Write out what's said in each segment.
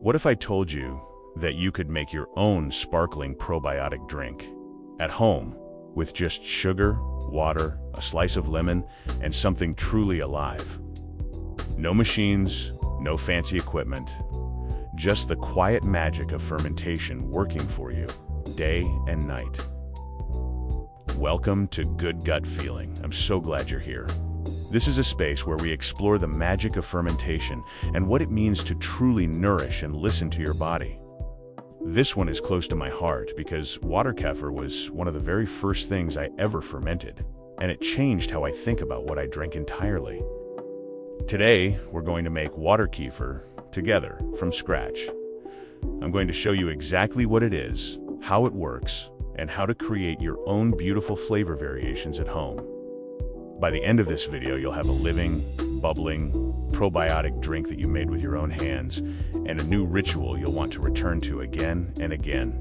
What if I told you that you could make your own sparkling probiotic drink at home with just sugar, water, a slice of lemon, and something truly alive? No machines, no fancy equipment, just the quiet magic of fermentation working for you day and night. Welcome to Good Gut Feeling. I'm so glad you're here. This is a space where we explore the magic of fermentation and what it means to truly nourish and listen to your body. This one is close to my heart because water kefir was one of the very first things I ever fermented, and it changed how I think about what I drink entirely. Today, we're going to make water kefir together from scratch. I'm going to show you exactly what it is, how it works, and how to create your own beautiful flavor variations at home. By the end of this video, you'll have a living, bubbling, probiotic drink that you made with your own hands, and a new ritual you'll want to return to again and again.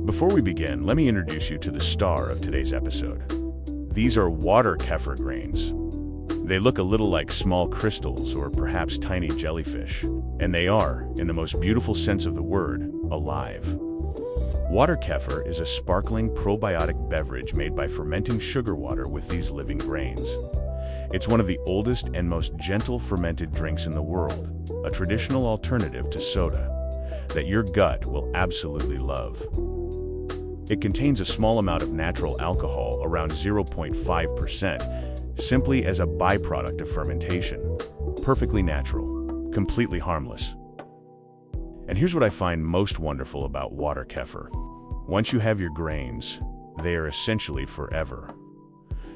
Before we begin, let me introduce you to the star of today's episode. These are water kefir grains. They look a little like small crystals or perhaps tiny jellyfish, and they are, in the most beautiful sense of the word, alive. Water kefir is a sparkling probiotic beverage made by fermenting sugar water with these living grains. It's one of the oldest and most gentle fermented drinks in the world, a traditional alternative to soda that your gut will absolutely love. It contains a small amount of natural alcohol, around 0.5%, simply as a byproduct of fermentation. Perfectly natural, completely harmless. And here's what I find most wonderful about water kefir. Once you have your grains, they are essentially forever.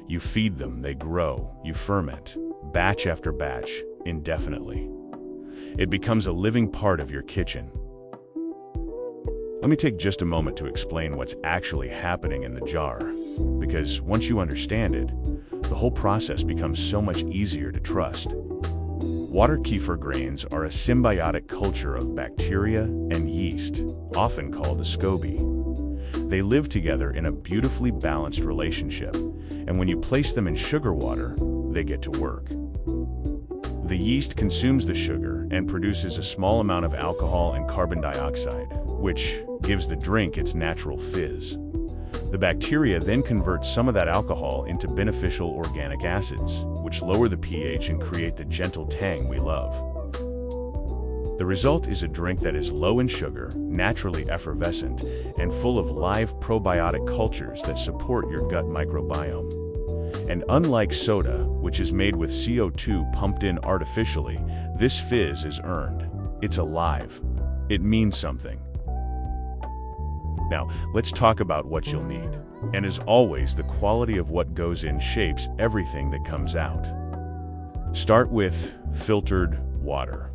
You feed them, they grow, you ferment, batch after batch, indefinitely. It becomes a living part of your kitchen. Let me take just a moment to explain what's actually happening in the jar, because once you understand it, the whole process becomes so much easier to trust. Water kefir grains are a symbiotic culture of bacteria and yeast, often called a SCOBY. They live together in a beautifully balanced relationship, and when you place them in sugar water, they get to work. The yeast consumes the sugar and produces a small amount of alcohol and carbon dioxide, which gives the drink its natural fizz. The bacteria then convert some of that alcohol into beneficial organic acids, which lower the pH and create the gentle tang we love. The result is a drink that is low in sugar, naturally effervescent, and full of live probiotic cultures that support your gut microbiome. And unlike soda, which is made with CO2 pumped in artificially, this fizz is earned. It's alive. It means something. Now, let's talk about what you'll need. And as always, the quality of what goes in shapes everything that comes out. Start with filtered water.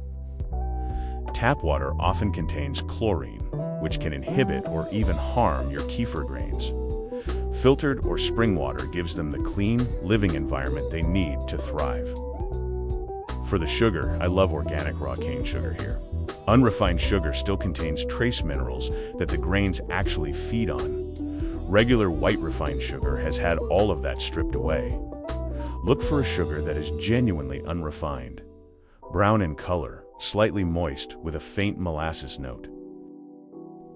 Tap water often contains chlorine, which can inhibit or even harm your kefir grains. Filtered or spring water gives them the clean, living environment they need to thrive. For the sugar, I love organic raw cane sugar here. Unrefined sugar still contains trace minerals that the grains actually feed on. Regular white refined sugar has had all of that stripped away. Look for a sugar that is genuinely unrefined. Brown in color, slightly moist with a faint molasses note.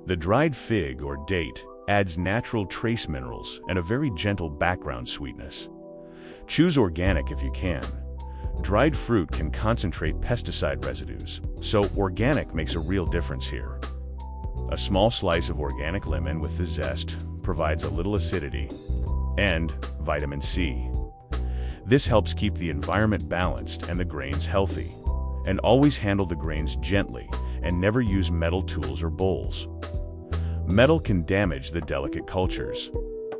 The dried fig or date adds natural trace minerals and a very gentle background sweetness. Choose organic if you can. Dried fruit can concentrate pesticide residues, so organic makes a real difference here. A small slice of organic lemon with the zest provides a little acidity and vitamin C. This helps keep the environment balanced and the grains healthy. And always handle the grains gently and never use metal tools or bowls. Metal can damage the delicate cultures.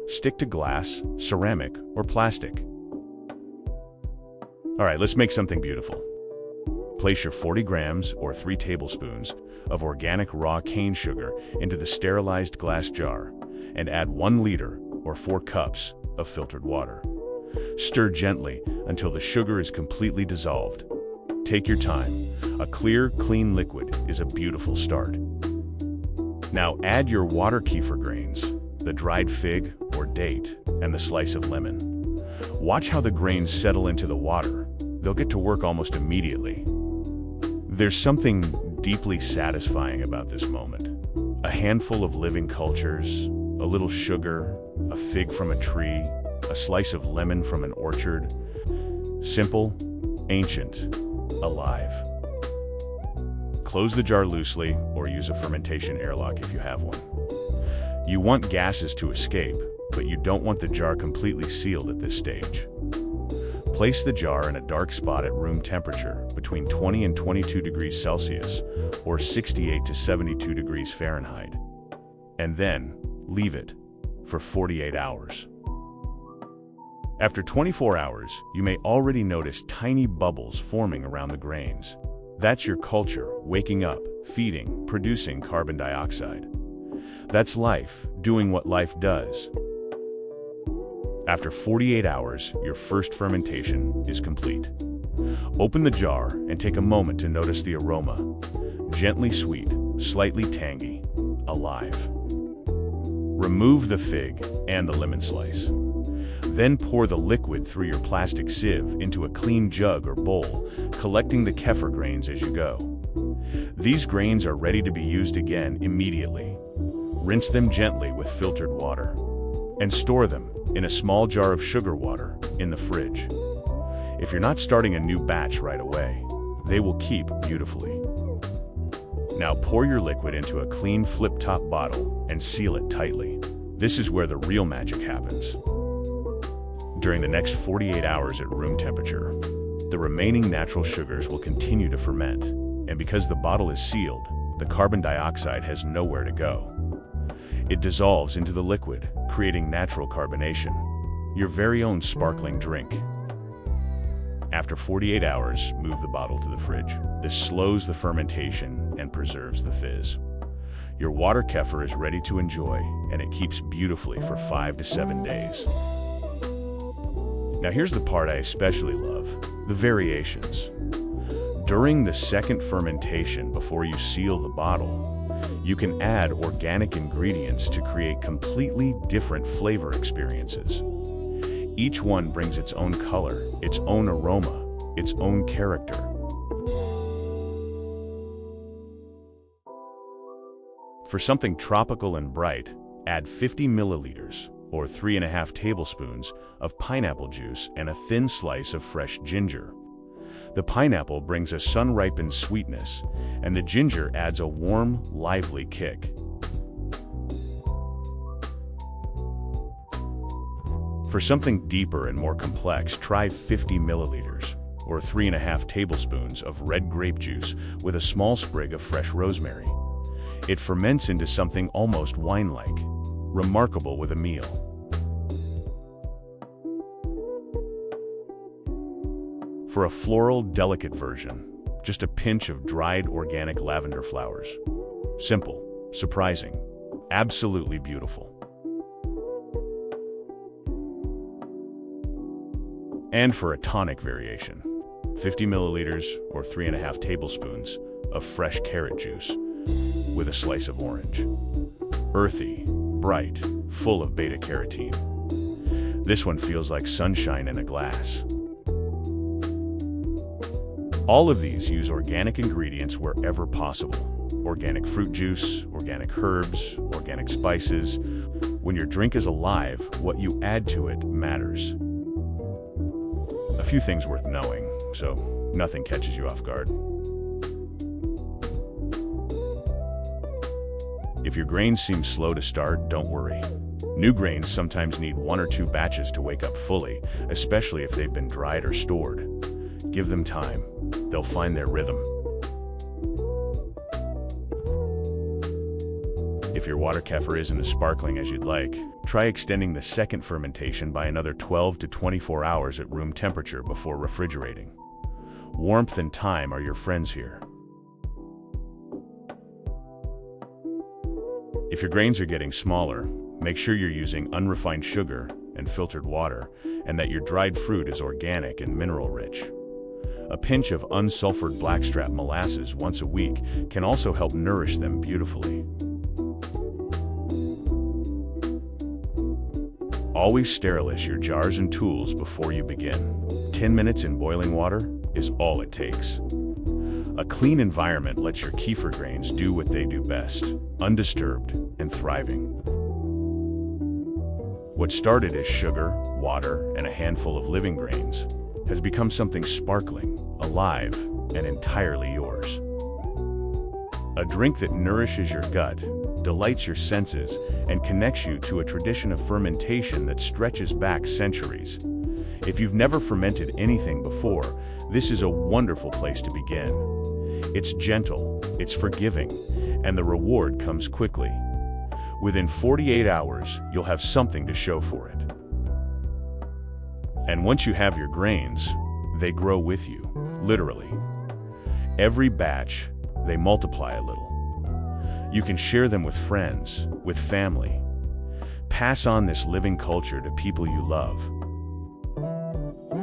Stick to glass, ceramic, or plastic. All right, let's make something beautiful. Place your 40 grams or 3 tablespoons of organic raw cane sugar into the sterilized glass jar and add 1 liter or 4 cups of filtered water. Stir gently until the sugar is completely dissolved. Take your time. A clear, clean liquid is a beautiful start. Now add your water kefir grains, the dried fig or date, and the slice of lemon. Watch how the grains settle into the water. They'll get to work almost immediately. There's something deeply satisfying about this moment. A handful of living cultures, a little sugar, a fig from a tree, a slice of lemon from an orchard. Simple, ancient, alive. Close the jar loosely or use a fermentation airlock if you have one. You want gases to escape, but you don't want the jar completely sealed at this stage. Place the jar in a dark spot at room temperature between 20 and 22 degrees Celsius or 68 to 72 degrees Fahrenheit. And then leave it for 48 hours. After 24 hours, you may already notice tiny bubbles forming around the grains. That's your culture waking up, feeding, producing carbon dioxide. That's life doing what life does. After 48 hours, your first fermentation is complete. Open the jar and take a moment to notice the aroma. Gently sweet, slightly tangy, alive. Remove the fig and the lemon slice. Then pour the liquid through your plastic sieve into a clean jug or bowl, collecting the kefir grains as you go. These grains are ready to be used again immediately. Rinse them gently with filtered water and store them in a small jar of sugar water in the fridge. If you're not starting a new batch right away, they will keep beautifully. Now pour your liquid into a clean flip-top bottle and seal it tightly. This is where the real magic happens. During the next 48 hours at room temperature, the remaining natural sugars will continue to ferment, and because the bottle is sealed, the carbon dioxide has nowhere to go. It dissolves into the liquid, creating natural carbonation, your very own sparkling drink. After 48 hours, move the bottle to the fridge. This slows the fermentation and preserves the fizz. Your water kefir is ready to enjoy, and it keeps beautifully for 5 to 7 days. Now here's the part I especially love, the variations. During the second fermentation before you seal the bottle, you can add organic ingredients to create completely different flavor experiences. Each one brings its own color, its own aroma, its own character. For something tropical and bright, add 50 milliliters, or 3.5 tablespoons, of pineapple juice and a thin slice of fresh ginger. The pineapple brings a sun-ripened sweetness, and the ginger adds a warm, lively kick. For something deeper and more complex, try 50 milliliters, or 3.5 tablespoons of red grape juice with a small sprig of fresh rosemary. It ferments into something almost wine-like, remarkable with a meal. For a floral, delicate version, just a pinch of dried organic lavender flowers. Simple, surprising, absolutely beautiful. And for a tonic variation, 50 milliliters or 3.5 tablespoons of fresh carrot juice with a slice of orange. Earthy, bright, full of beta-carotene. This one feels like sunshine in a glass. All of these use organic ingredients wherever possible. Organic fruit juice, organic herbs, organic spices. When your drink is alive, what you add to it matters. A few things worth knowing, so nothing catches you off guard. If your grains seem slow to start, don't worry. New grains sometimes need 1 or 2 batches to wake up fully, especially if they've been dried or stored. Give them time. They'll find their rhythm. If your water kefir isn't as sparkling as you'd like, try extending the second fermentation by another 12 to 24 hours at room temperature before refrigerating. Warmth and time are your friends here. If your grains are getting smaller, make sure you're using unrefined sugar and filtered water, and that your dried fruit is organic and mineral-rich. A pinch of unsulfured blackstrap molasses once a week can also help nourish them beautifully. Always sterilize your jars and tools before you begin. 10 minutes in boiling water is all it takes. A clean environment lets your kefir grains do what they do best, undisturbed and thriving. What started as sugar, water, and a handful of living grains has become something sparkling, alive, and entirely yours. A drink that nourishes your gut, delights your senses, and connects you to a tradition of fermentation that stretches back centuries. If you've never fermented anything before, this is a wonderful place to begin. It's gentle, it's forgiving, and the reward comes quickly. Within 48 hours, you'll have something to show for it. And once you have your grains, they grow with you, literally. Every batch, they multiply a little. You can share them with friends, with family. Pass on this living culture to people you love.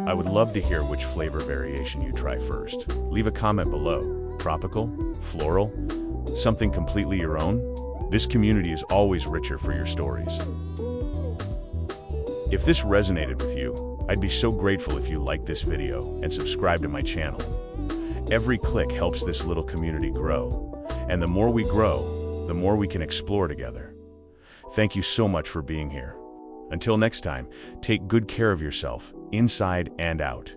I would love to hear which flavor variation you try first. Leave a comment below. Tropical? Floral? Something completely your own? This community is always richer for your stories. If this resonated with you, I'd be so grateful if you liked this video and subscribe to my channel. Every click helps this little community grow, and the more we grow, the more we can explore together. Thank you so much for being here. Until next time, take good care of yourself, inside and out.